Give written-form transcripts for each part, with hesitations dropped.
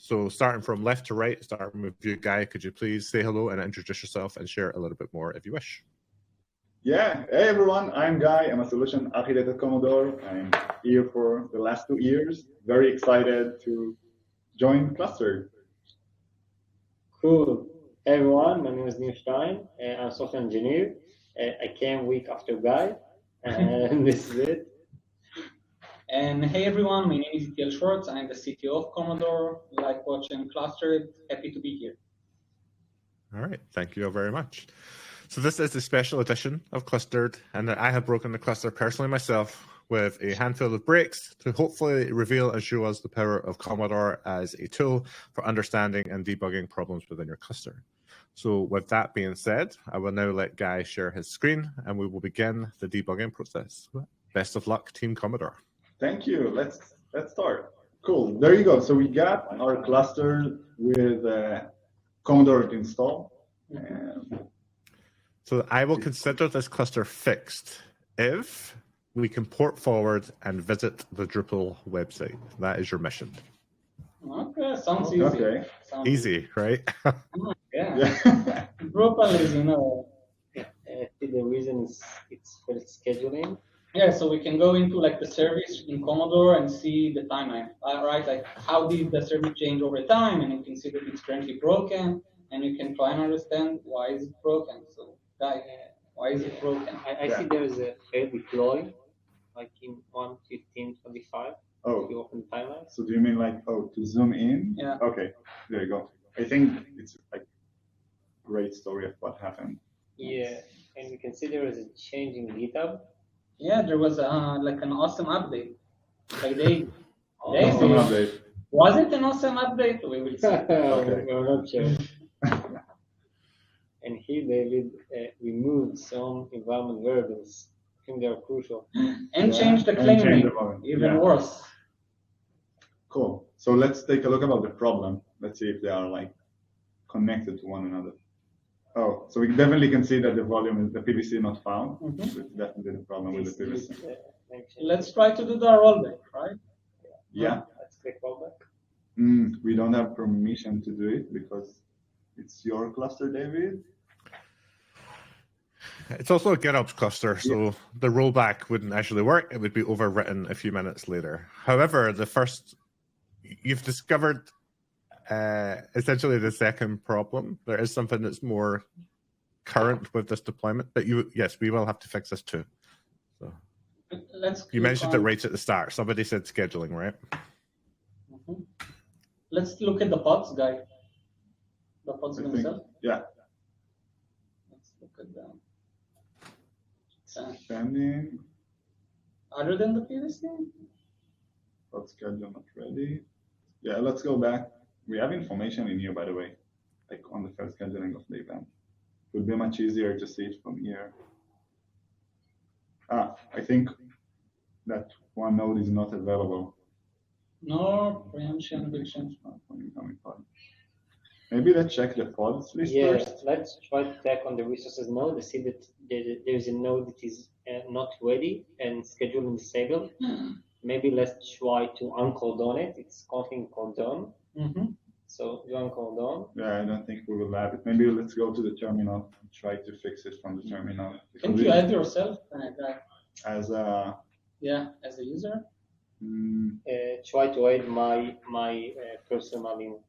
So starting from left to right, starting with you, Guy, could you please say hello and introduce yourself and share a little bit more if you wish? Yeah, hey everyone, I'm Guy. I'm a solution architect at Komodor. I'm here for the last 2 years. Very excited to join Klustered. Cool. Hey everyone, my name is Nir Stein. I'm a software engineer. I came week after Guy, and this is it. And hey everyone, my name is Itiel Schwartz. I'm the CTO of Komodor. Like watching Klustered. Happy to be here. All right, thank you all very much. So this is a special edition of Klustered, and I have broken the cluster personally myself with a handful of breaks to hopefully reveal and show us the power of Komodor as a tool for understanding and debugging problems within your cluster. So with that being said, I will now let Guy share his screen, and we will begin the debugging process. Best of luck, Team Komodor. Thank you. Let's start. Cool. There you go. So we got our cluster with Komodor to install. So I will consider this cluster fixed if we can port forward and visit the Drupal website. That is your mission. Okay, sounds easy. Okay. Sounds Easy, right? Yeah. Drupal is, The reason is it's for scheduling. Yeah, so we can go into like the service in Komodor and see the timeline, right? Like how did the service change over time, and you can see that it's currently broken, and you can try and understand why is it broken. So, why is it broken? I see there is a failed deploy, like in 1:15:25. Oh. You open the timeline. So do you mean like, to zoom in? Yeah. Okay, there you go. I think it's like great story of what happened. Yeah, and you can see there is a change in GitHub. Yeah, there was like an awesome update. Like Awesome update. Was it an awesome update? We will see. Okay. We're not sure. And here David removed some environment variables. I think they are crucial. And change the claiming, even worse. Cool. So let's take a look about the problem. Let's see if they are like connected to one another. Oh, so we definitely can see that the volume is the PVC not found. So it's definitely the problem with the PVC. Let's try to do the rollback, right? Yeah. Let's click rollback. We don't have permission to do it because it's your cluster, David. It's also a GitOps cluster, so the rollback wouldn't actually work. It would be overwritten a few minutes later. However, you've discovered essentially the second problem. There is something that's more current with this deployment, but yes, we will have to fix this too. So you mentioned it right at the start. Somebody said scheduling, right? Let's look at the pods, Guy. The pods themselves. Yeah. Let's look at them. Pending. Other than the PVC? Pod schedule not ready. Yeah, let's go back. We have information in here, by the way, like on the first scheduling of the event. It would be much easier to see it from here. I think that one node is not available. No preemption will change. Maybe let's check the pods list first. Let's try to check on the resources node to see that there's a node that is not ready and scheduled and disabled. Maybe let's try to uncordon it. It's currently cordon. So you uncordon. Yeah, I don't think we will have it. Maybe let's go to the terminal and try to fix it from the terminal. Can you add yourself as a user? Try to add my personal email.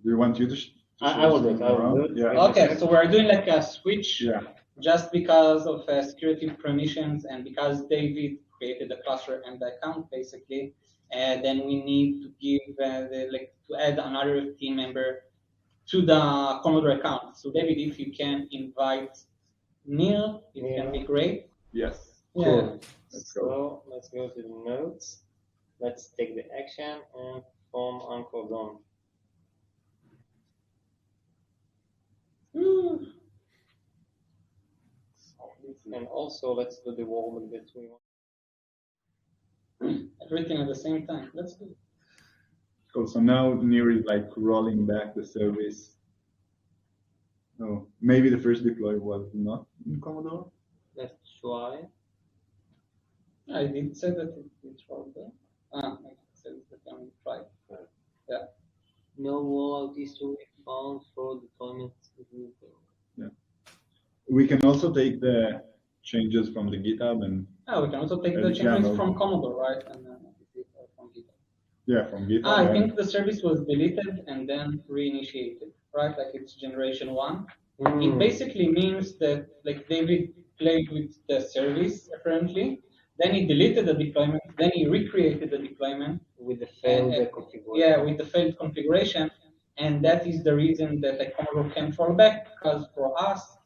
Do you want you to? I will do it. Yeah. Okay, so we're doing like a switch. Yeah. Just because of security permissions and because David created the cluster and the account basically, then we need to give to add another team member to the Komodor account. So David, if you can invite Neil, it can be great. Yes. Yeah. Cool. So let's go to the notes. Let's take the action and form uncordon. And also let's do the rollback that we want. Everything at the same time. Let's do it. Cool. So now Nir is like rolling back the service. No, maybe the first deploy was not in Komodor. Let's try. I did say that it's rolled there. I said that I will try. No rollout history found for deployment. We can also take the changes from the GitHub and we can also take the Yeah, changes no. from Komodor, right? And from GitHub. from GitHub. I think the service was deleted and then reinitiated, right? Like it's generation 1. It basically means that like David played with the service apparently, then he deleted the deployment, then he recreated the deployment with the failed configuration. Yeah, with the failed configuration, and that is the reason that like Komodor can fall back, because for us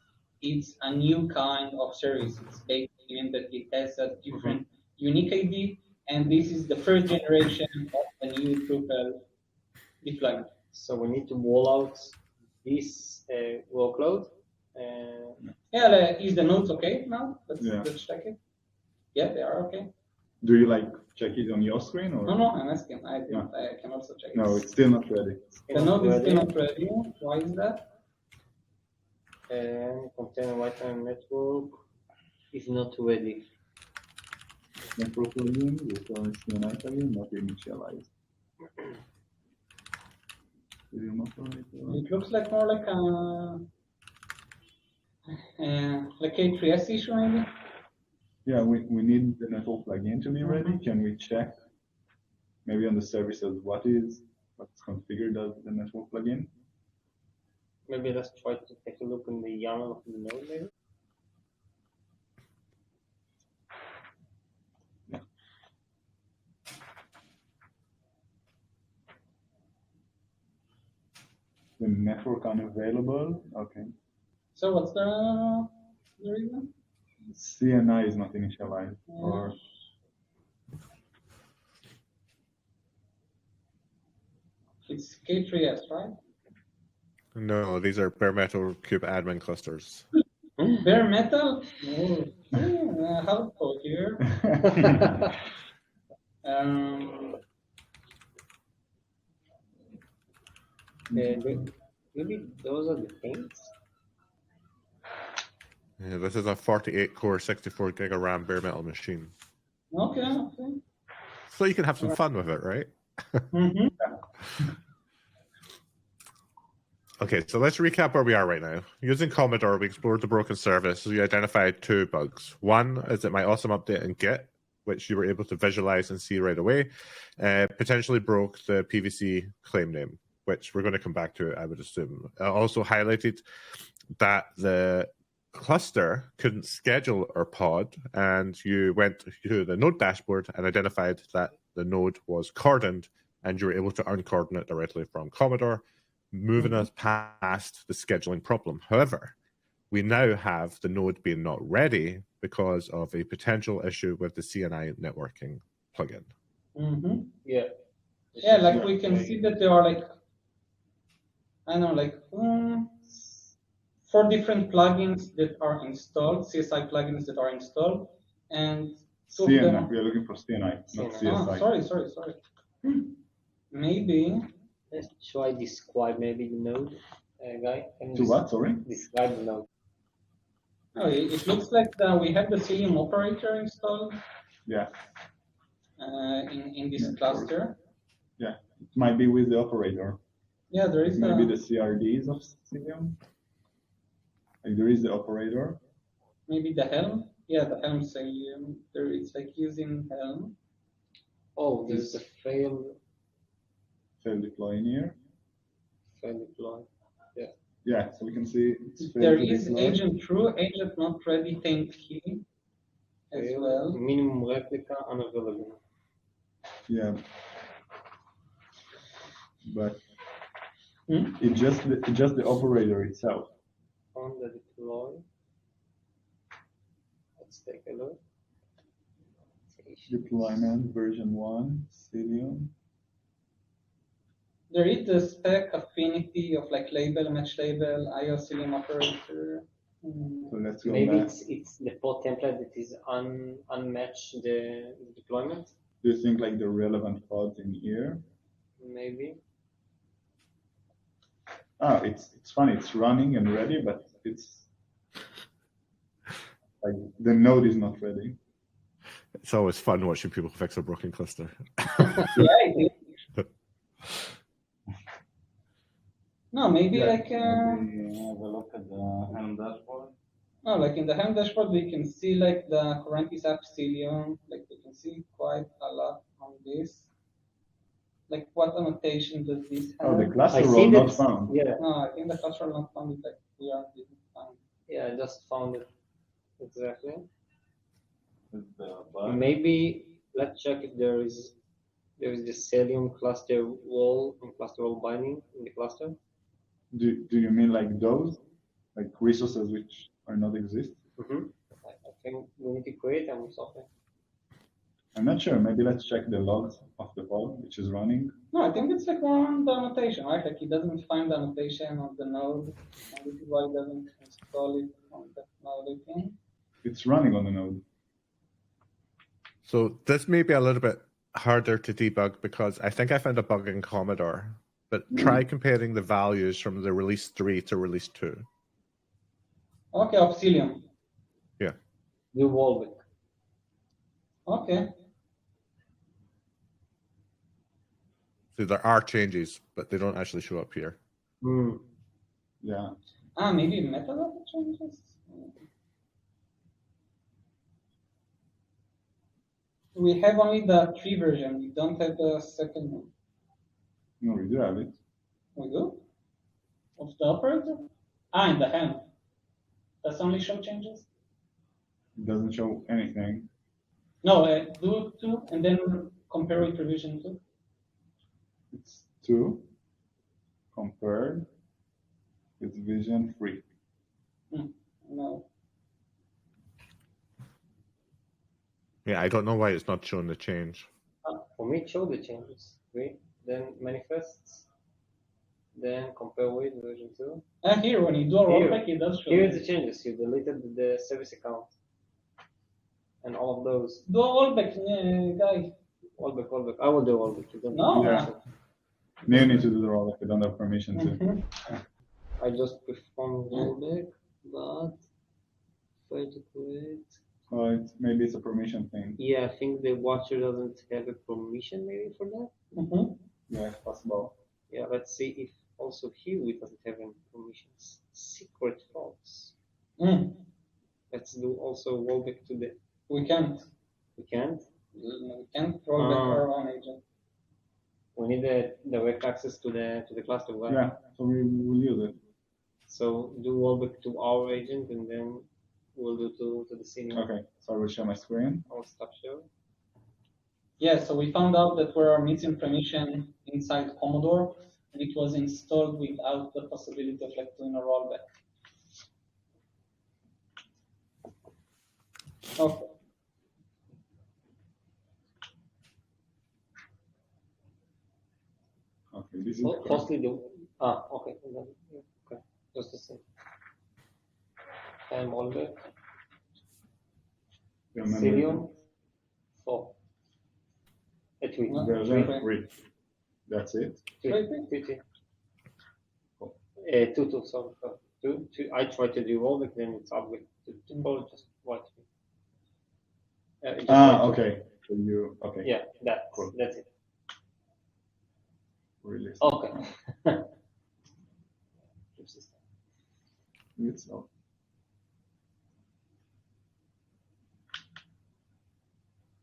it's a new kind of service. It's basically mean that it has a different unique ID, and this is the first generation of the new Drupal deployment. So we need to roll out this workload. Is the nodes okay now? Let's check it. Yeah, they are okay. Do you like check it on your screen or? No, I'm asking. I can also check it. No, it's still not ready. The node is still not ready. Why is that? Container runtime network is not ready. Network plugin with CNI plugin not initialized. It looks like more like a K3S issue maybe. Yeah, we need the network plugin to be ready. Can we check maybe on the services what's configured as the network plugin? Maybe let's try to take a look in the YAML of the node maybe. The network unavailable. Okay. So what's the reason? CNI is not initialized, or it's K3S, right? No, these are bare metal kube admin clusters. Bare metal? Helpful here. Maybe those are the things. Yeah, this is a 48-core, 64 gig of RAM bare metal machine. Okay. So you can have some fun with it, right? Okay, so let's recap where we are right now. Using Komodor, we explored the broken service. We identified 2 bugs. One is that my awesome update in Git, which you were able to visualize and see right away, potentially broke the PVC claim name, which we're going to come back to, I would assume. Also highlighted that the cluster couldn't schedule our pod, and you went to the node dashboard and identified that the node was cordoned, and you were able to uncordon it directly from Komodor, moving us past the scheduling problem. However, we now have the node being not ready because of a potential issue with the CNI networking plugin. Yeah. Yeah, like we can see that there are like, I don't know, 4 different plugins that are installed, CSI plugins that are installed, and CNI. We are looking for CNI, not CSI. Oh, sorry. Maybe. Let's try describe maybe the node, guy. To what? Sorry. Describe the node. Oh, it looks like we have the Cilium operator installed. Yeah. In this cluster. Yeah, it might be with the operator. Yeah, there is maybe the CRDs of Cilium. Like there is the operator. Maybe the Helm. Yeah, the Helm Cilium. There is like using Helm. Oh, there's a fail deploy in here. Fail deploy. Yeah. Yeah, so we can see there is agent true, agent not ready, taint key as well. Minimum replica unavailable. Yeah. But it's just the operator itself. On the deploy. Let's take a look. Deployment version 1, Cilium. There is the spec affinity of like label, match label, IO Cilium operator. So let's go Maybe back. it's the pod template that is unmatched the deployment. Do you think like the relevant pods in here? Maybe. It's funny. It's running and ready, but it's like the node is not ready. It's always fun watching people fix a broken cluster. Yeah, it is. No, maybe Yeah. like Maybe have a look at the Helm dashboard. no, like in the Helm dashboard, we can see like the Kubernetes app Cilium. Like we can see quite a lot on this. Like what annotation does this have? Oh, the I cluster see role not that. found. Yeah, No, I think the cluster not found it. Like we are didn't find. yeah, I just found it exactly. With the bug. Maybe let's check if there is the Cilium cluster wall and cluster wall binding in the cluster. Do you mean like those, like resources which are not exist? I think we need to create them or something. I'm not sure. Maybe let's check the logs of the pod which is running. No, I think it's like more on the annotation, right? Like he doesn't find the annotation on the node, and this is why he doesn't install it on that node again. It's running on the node. So this may be a little bit harder to debug because I think I found a bug in Komodor. But try comparing the values from the release 3 to release 2. Okay, of Cilium. Do rollback. Okay. So there are changes, but they don't actually show up here. Yeah. Maybe metadata changes. We have only the 3 version. We don't have the second one. No, we do have it. We do? Of the operator? In the Helm. Does only show changes? It doesn't show anything. No, do 2 and then compare with revision 2. It's 2 compared with vision 3. No. Yeah, I don't know why it's not showing the change. For me, show the changes. Wait, then manifests, then compare with version 2. Here, when you do a Here. rollback, it does show. Here's the changes. You deleted the service account and all of those. Do a rollback, guy. Rollback. I will do rollback. You don't No. need to Yeah. do it. You need to do the roll if you don't have permission to. Mhm. I just perform rollback, but try to create. So maybe it's a permission thing. Yeah, I think the watcher doesn't have a permission maybe for that. Mhm. Yeah, it's possible. Yeah, let's see if also here we doesn't have any permissions. Secret faults. Let's do also rollback to the. We can't. We can't. We can't roll back our own agent. We need the direct access to the cluster, right? Yeah, so we will use it. So do rollback to our agent and then we'll do to the senior. Okay, so I will share my screen. I'll stop share. Yeah, so we found out that we are missing permission inside Komodor, and it was installed without the possibility of like doing a rollback. Okay. Okay, this is Firstly, okay. Okay, just the same. And rollback. Cilium 4. A tweet. version 3. That's it. Tweet. Cool. 2, sorry. 2. I try to do rollback, then it's upgrade to 4, just write me. Okay. So you okay. Yeah, that's Cool. That's it. Release. Okay. It's not.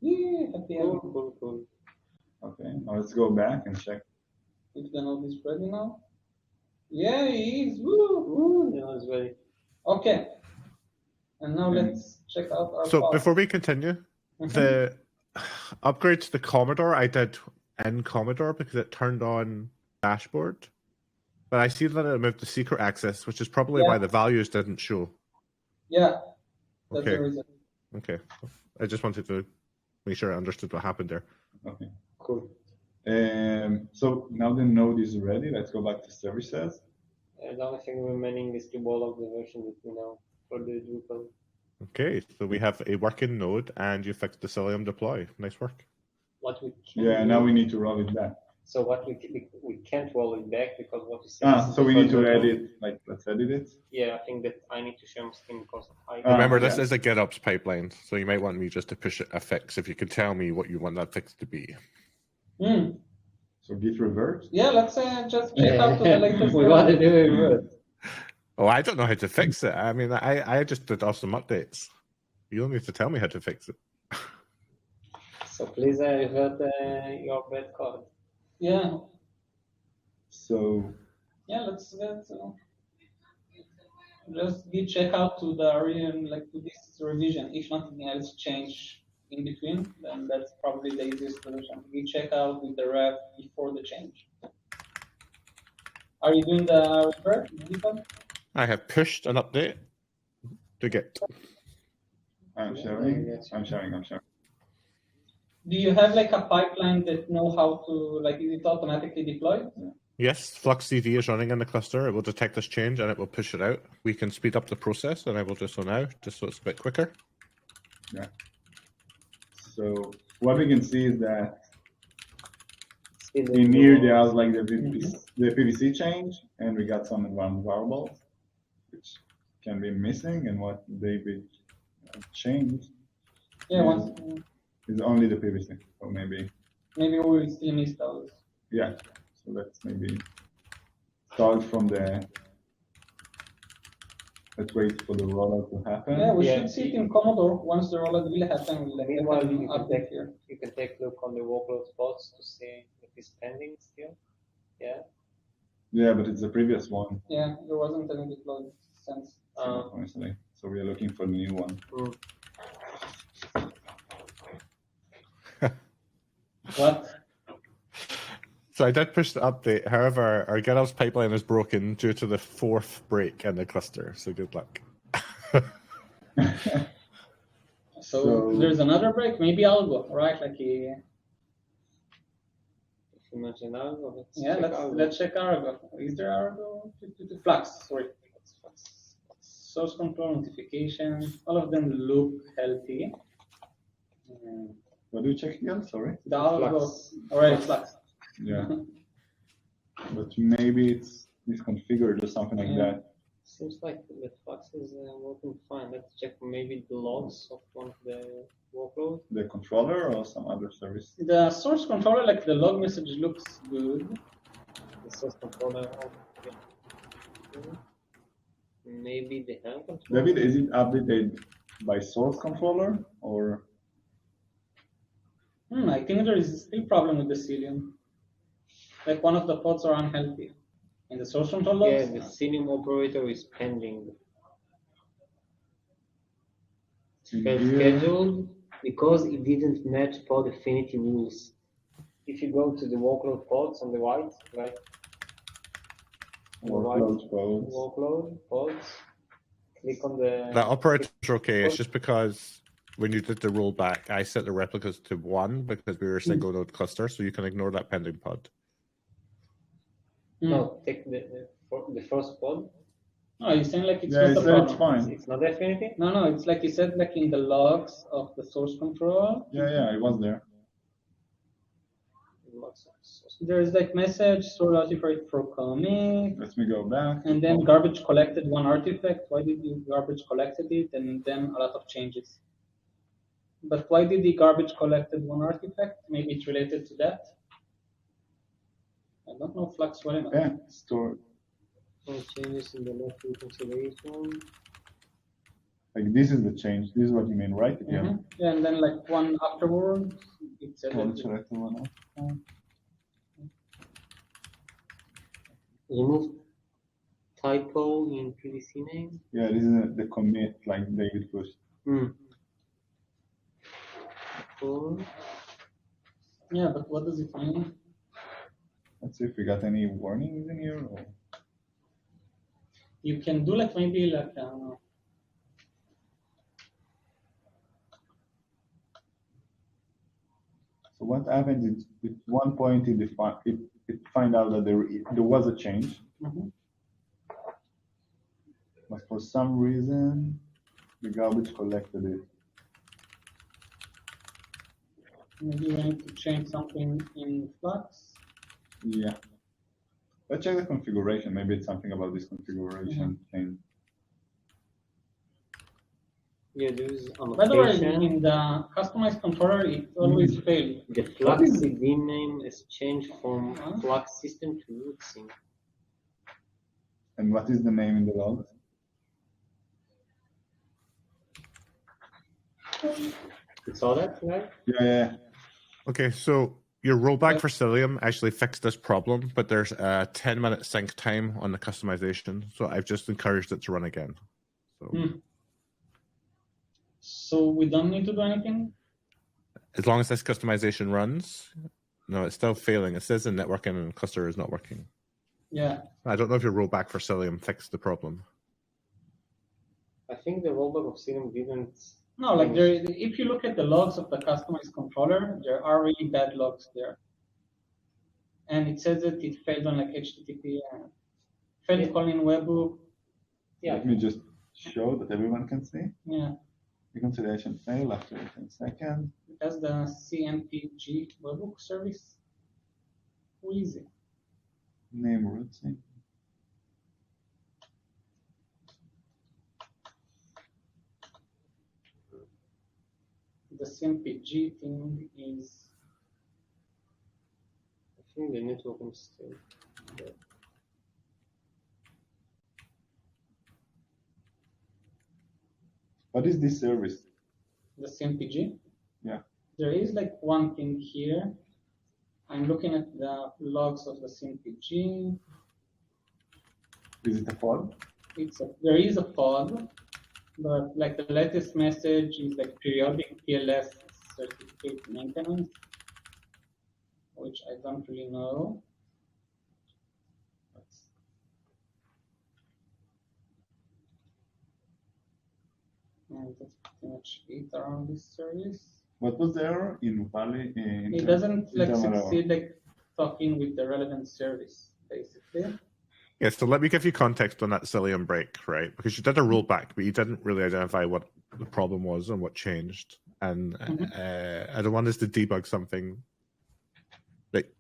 Yeah, at the end. Cool. Okay, now let's go back and check. If the node is ready now. Yeah, it is. Woo! That was ready. Okay. And now let's check out our So file. before we continue, the upgrade to the Komodor I did in Komodor because it turned on dashboard. But I see that it moved to secret access, which is probably why the values didn't show. Yeah, that's Okay. the reason. Okay. I just wanted to make sure I understood what happened there. Okay. Cool. So now the node is ready. Let's go back to services. The only thing remaining is to roll out the version that we know for the Drupal. Okay, so we have a working node and you fixed the Cilium deploy. Nice work. What we can Yeah, do- now we need to roll it back. So what we can't roll it back because what you said. So we need to edit. Like, let's edit it. Yeah, I think that I need to share my screen because I. Remember, this yeah. is a GitOps pipeline, so you might want me just to push it a fix if you could tell me what you want that fix to be. So So git revert. Yeah, let's just check out to the latest. We want to do it good. Oh, I don't know how to fix it. I mean, I just did awesome updates. You don't need to tell me how to fix it. So please revert your bad code. Yeah, So yeah. Let's just git check out to the to this revision. If nothing else change in between, then that's probably the easiest solution. Git check out with the ref before the change. Are you doing the revert? I have pushed an update to Git. I'm sharing. I'm sharing. Do you have like a pipeline that know how to is it automatically deployed? Yes, Flux CV is running in the cluster. It will detect this change and it will push it out. We can speed up the process, and I will do so now, just so it's a bit quicker. Yeah. So what we can see is that in here there's like the PVC change, and we got some environment variables which can be missing, and what David changed is only the PVC. So maybe we will still miss those. yeah. So let's maybe start from let's wait for the rollout to happen. Yeah, we should see it in Komodor. Once the rollout will happen, we'll Meanwhile, you update here. You can take a look on the workload spots to see if it's pending still. Yeah. Yeah, but it's the previous one. Yeah, there wasn't any deployed since. Honestly, so we are looking for the new one. What? So I did push the update. However, our GitOps pipeline is broken due to the 4th break in the cluster. So good luck. So there's another break. Maybe Algo, right? Imagine Algo. Let's check Argo. Is there Argo? Flux, sorry. Source control, notification, all of them look healthy. What do you check again? Sorry. The Algo, alright, Flux. Yeah. But maybe it's misconfigured or something like that. Seems like the Flux is working fine. Let's check maybe the logs of one of the workload. The controller or some other service? The source controller, the log message looks good. The source controller. Maybe the hand controller. David, is it updated by source controller or? I think there is still problem with the Cilium. One of the pods are unhealthy. In the source control logs? Yeah, the Cilium operator is pending. Failed scheduled because it didn't match pod affinity rules. If you go to the workload pods on the right, workload pods, click on the... That operator's okay. It's just because when you did the rollback, I set the replicas to 1 because we were a single node cluster, so you can ignore that pending pod. No, take the first pod. No, you're saying it's not the problem. It's fine. It's not affinity? No, it's like you said, in the logs of the source control. Yeah, it was there. There's message, store artifact for commit. Let me go back. And then garbage collected 1 artifact. Why did you garbage collected it? And then a lot of changes. But why did the garbage collected 1 artifact? Maybe it's related to that. I don't know Flux well enough. Yeah, store. Changes in the left reconciliation. This is the change. This is what you mean, right? Yeah, and then one afterwards, it's Remove typo in PVC name. Yeah, this is the commit David pushed. Cool. Yeah, but what does it mean? Let's see if we got any warnings in here. Or... You can do maybe So what happened is at one point it find out that there was a change, but for some reason the garbage collected it. Maybe we need to change something in Flux. Yeah. Let's check the configuration. Maybe it's something about this configuration thing. Yeah, there's By the way, annotation. in the customized controller, it always fails. The flux CD name is changed from flux system to root sim. And what is the name in the log? You saw that, right? Yeah. Okay, so your rollback for Cilium actually fixed this problem, but there's a 10-minute sync time on the customization, so I've just encouraged it to run again. So we don't need to do anything? As long as this customization runs, no, it's still failing. It says the networking and cluster is not working. Yeah. I don't know if your rollback for Cilium fixed the problem. I think the rollback of Cilium didn't. No, like there, if you look at the logs of the customized controller, there are really bad logs there. And it says that it failed on like HTTP and failed calling webhook. Yeah. Let me just show that everyone can see. Yeah. Reconciliation fail after 10 seconds. It has the CMPG webhook service. Who is it? Name root sim. The CMPG thing is. I think the networking state. What is this service? The CMPG? Yeah. There is like one thing here. I'm looking at the logs of the CMPG. Is it a pod? There is a pod, but like the latest message is like periodic TLS certificate maintenance, which I don't really know. And that's pretty much it around this service. What was the error in Valley? It doesn't like succeed like talking with the relevant service, basically. Yeah, so let me give you context on that Cilium break, right? Because you did a rollback, but you didn't really identify what the problem was and what changed. And I don't want us to debug something that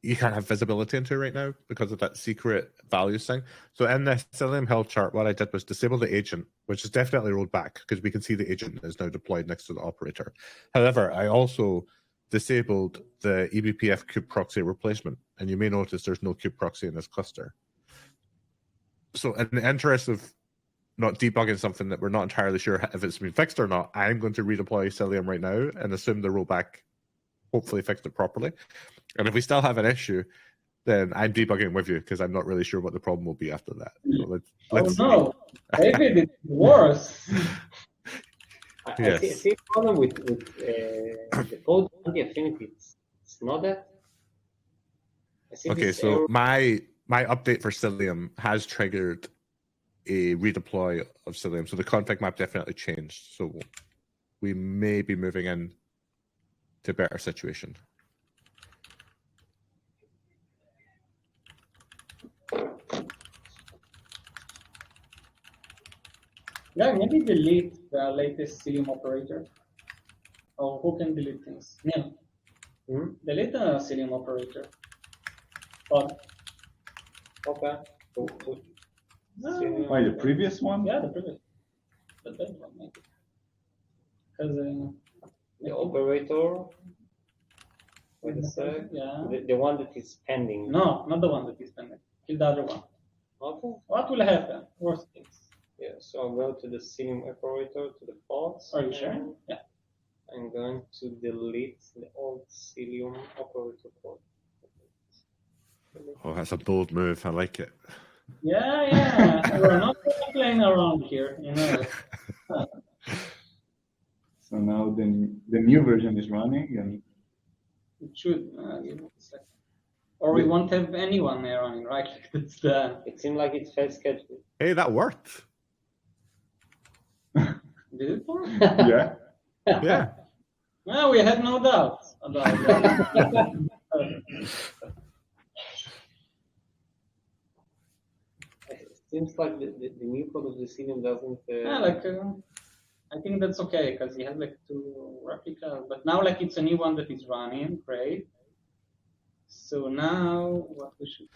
you can't have visibility into right now because of that secret values thing. So in the Cilium health chart, what I did was disable the agent, which is definitely rolled back because we can see the agent is now deployed next to the operator. However, I also disabled the eBPF kube proxy replacement. And you may notice there's no kube proxy in this cluster. So in the interest of not debugging something that we're not entirely sure if it's been fixed or not, I'm going to redeploy Cilium right now and assume the rollback hopefully fixed it properly. And if we still have an issue, then I'm debugging with you because I'm not really sure what the problem will be after that. So let's no, David, it's worse. Yes. I see a problem with the code anti-affinity. It's not that. Okay, so my update for Cilium has triggered a redeploy of Cilium. So the config map definitely changed. So we may be moving in to a better situation. Yeah, maybe delete the latest Cilium operator. Or who can delete things? Neil. Delete the Cilium operator. Okay. Why, the previous one? Yeah, the previous. The bad one, maybe. Because the operator. Wait a sec. Yeah. The one that is pending. No, not the one that is pending. Kill the other one. Okay. What will happen? Worst things. Yeah, so I'll go to the Cilium operator to the pods. Are you sure? Yeah. I'm going to delete the old Cilium operator code. Oh, that's a bold move. I like it. Yeah. We're not playing around here, you know. So now the new version is running and It should. Give me a second. Or we won't have anyone running, right? It's the. It seemed like it fell schedule. Hey, that worked. Did it work? yeah. Yeah. Well, we had no doubts about that. It seems like the new code of the Cilium doesn't. I think that's okay because he has like 2 replicas, but now like it's a new one that is running, great. So now what we should.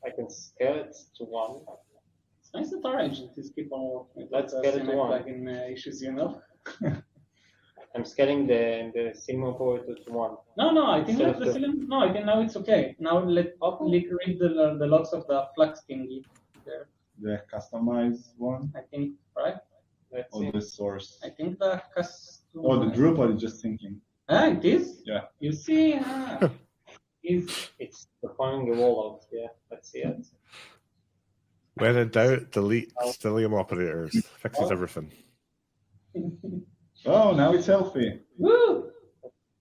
I can scale it to 1. It's nice that our agencies keep on working. Let's get it to one. Plugin issues, you know. I'm scaling the Cilium operator to 1. No, I think So that the the- Cilium. No, I think now it's okay. Now read the logs of the flux thingy there. The customized one I think, right? Let's or see. the source? I think the custom. Oh, the Drupal is just thinking. Ah, it is? Yeah. You see, It's performing the rollout. Yeah, let's see it. When in doubt, delete Cilium operators. Fixes everything. Oh, now it's healthy. woo!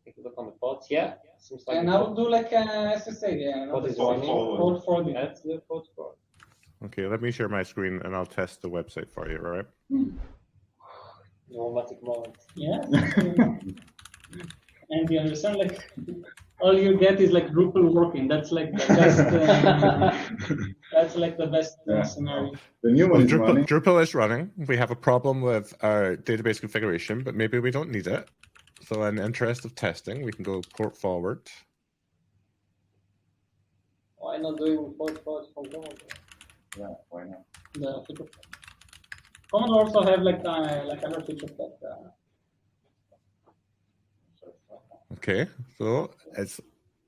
Take a look on the pods. Yeah, seems like And the I will do like SSA, yeah. What is running? Code for the That's the code for. Okay, let me share my screen and I'll test the website for you, all right? Dramatic moment. Yeah. And you understand, like, all you get is like Drupal working. That's like the best. That's like the best Yeah. scenario. The new one is running. Drupal is running. We have a problem with our database configuration, but maybe we don't need it. So in the interest of testing, we can go port forward. Why not doing port forward from Komodor? Yeah, why not? The feature. Komodor also have like other features that. Okay, so it's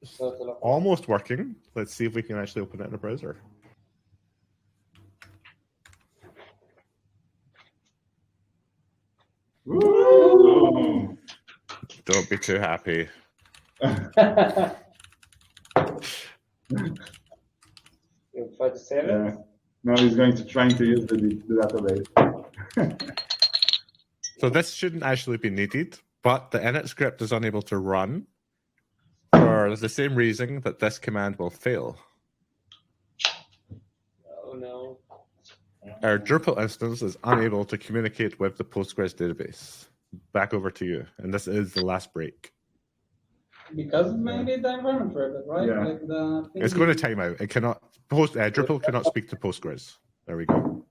So to look almost working. Let's see if we can actually open it in a browser. Woo! Don't be too happy. you try to save Yeah. it. Now he's going to trying to use the database. So this shouldn't actually be needed, but the init script is unable to run for the same reason that this command will fail. Oh no. Our Drupal instance is unable to communicate with the Postgres database. Back over to you. And this is the last break. Because maybe the environment variable, right? Yeah. Like the thing It's going to time out. It cannot. Drupal cannot speak to Postgres. There we go.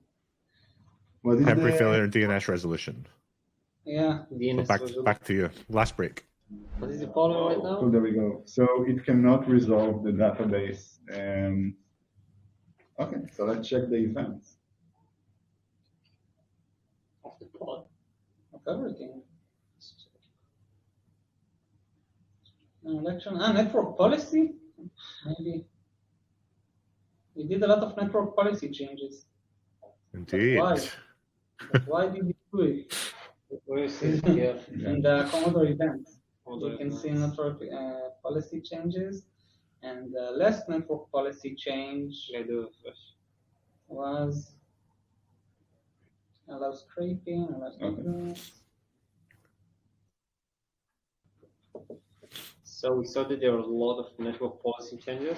What is Temporary the- failure in DNS resolution. Yeah. DNS Back resolution. to you. Last break. What is the problem right Oh, now? there we go. So it cannot resolve the database. Okay, so let's check the events. Of the pod. Of everything. Election network policy. Maybe we did a lot of network policy changes. Indeed. Why? But why did we do it? Where is it here? In the Komodor events, Komodor you can see events. network policy changes, and the last network policy change I do first. was allow scraping, allow egress. So we saw that there were a lot of network policy changes.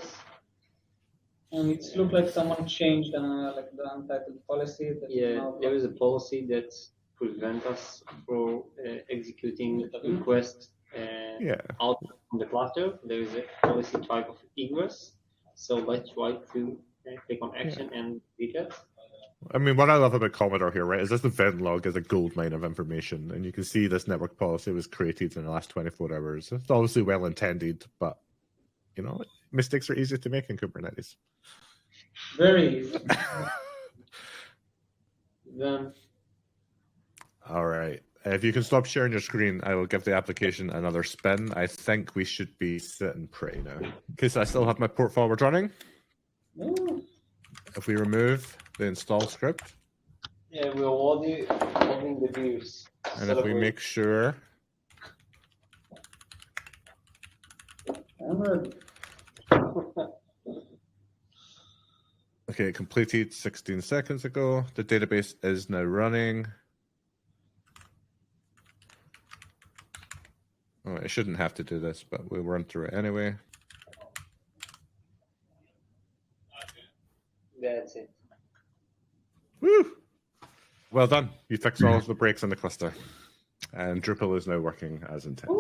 And it looked like someone changed like the untitled policy. That is Yeah, now there is a policy that prevents us from executing requests Yeah. out from the cluster. There is a policy type of egress. So let's try to click on action and delete it. I mean, what I love about Commodore here, right, is this event log is a gold mine of information. And you can see this network policy was created in the last 24 hours. It's obviously well intended, but, you know, mistakes are easy to make in Kubernetes. very easy. Then All right. If you can stop sharing your screen, I will give the application another spin. I think we should be sitting pretty now. Okay, so I still have my port forward running. Ooh. If we remove the install script, yeah, we're already having the views. and if we make sure, I'm ready. okay, it completed 16 seconds ago. The database is now running. Oh, I shouldn't have to do this, but we'll run through it anyway. That's it. Woo! Well done. You fixed all of the breaks in the cluster. And Drupal is now working as intended.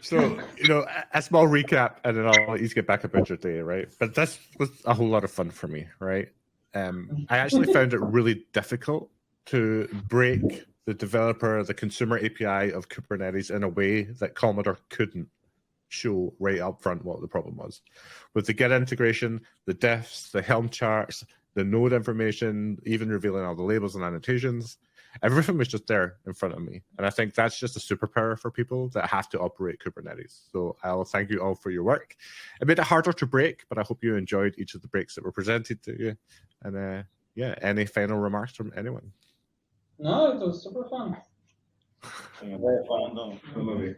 So, you know, a small recap, and then I'll let you get back about your day, right? But this was a whole lot of fun for me, right? I actually found it really difficult to break the developer, the consumer API of Kubernetes in a way that Komodor couldn't. show right up front what the problem was. With the Git integration, the diffs, the Helm charts, the node information, even revealing all the labels and annotations, everything was just there in front of me. And I think that's just a superpower for people that have to operate Kubernetes. So I'll thank you all for your work. It made it harder to break, but I hope you enjoyed each of the breaks that were presented to you. And yeah, any final remarks from anyone? No, it was super fun. Very fun, though. Totally.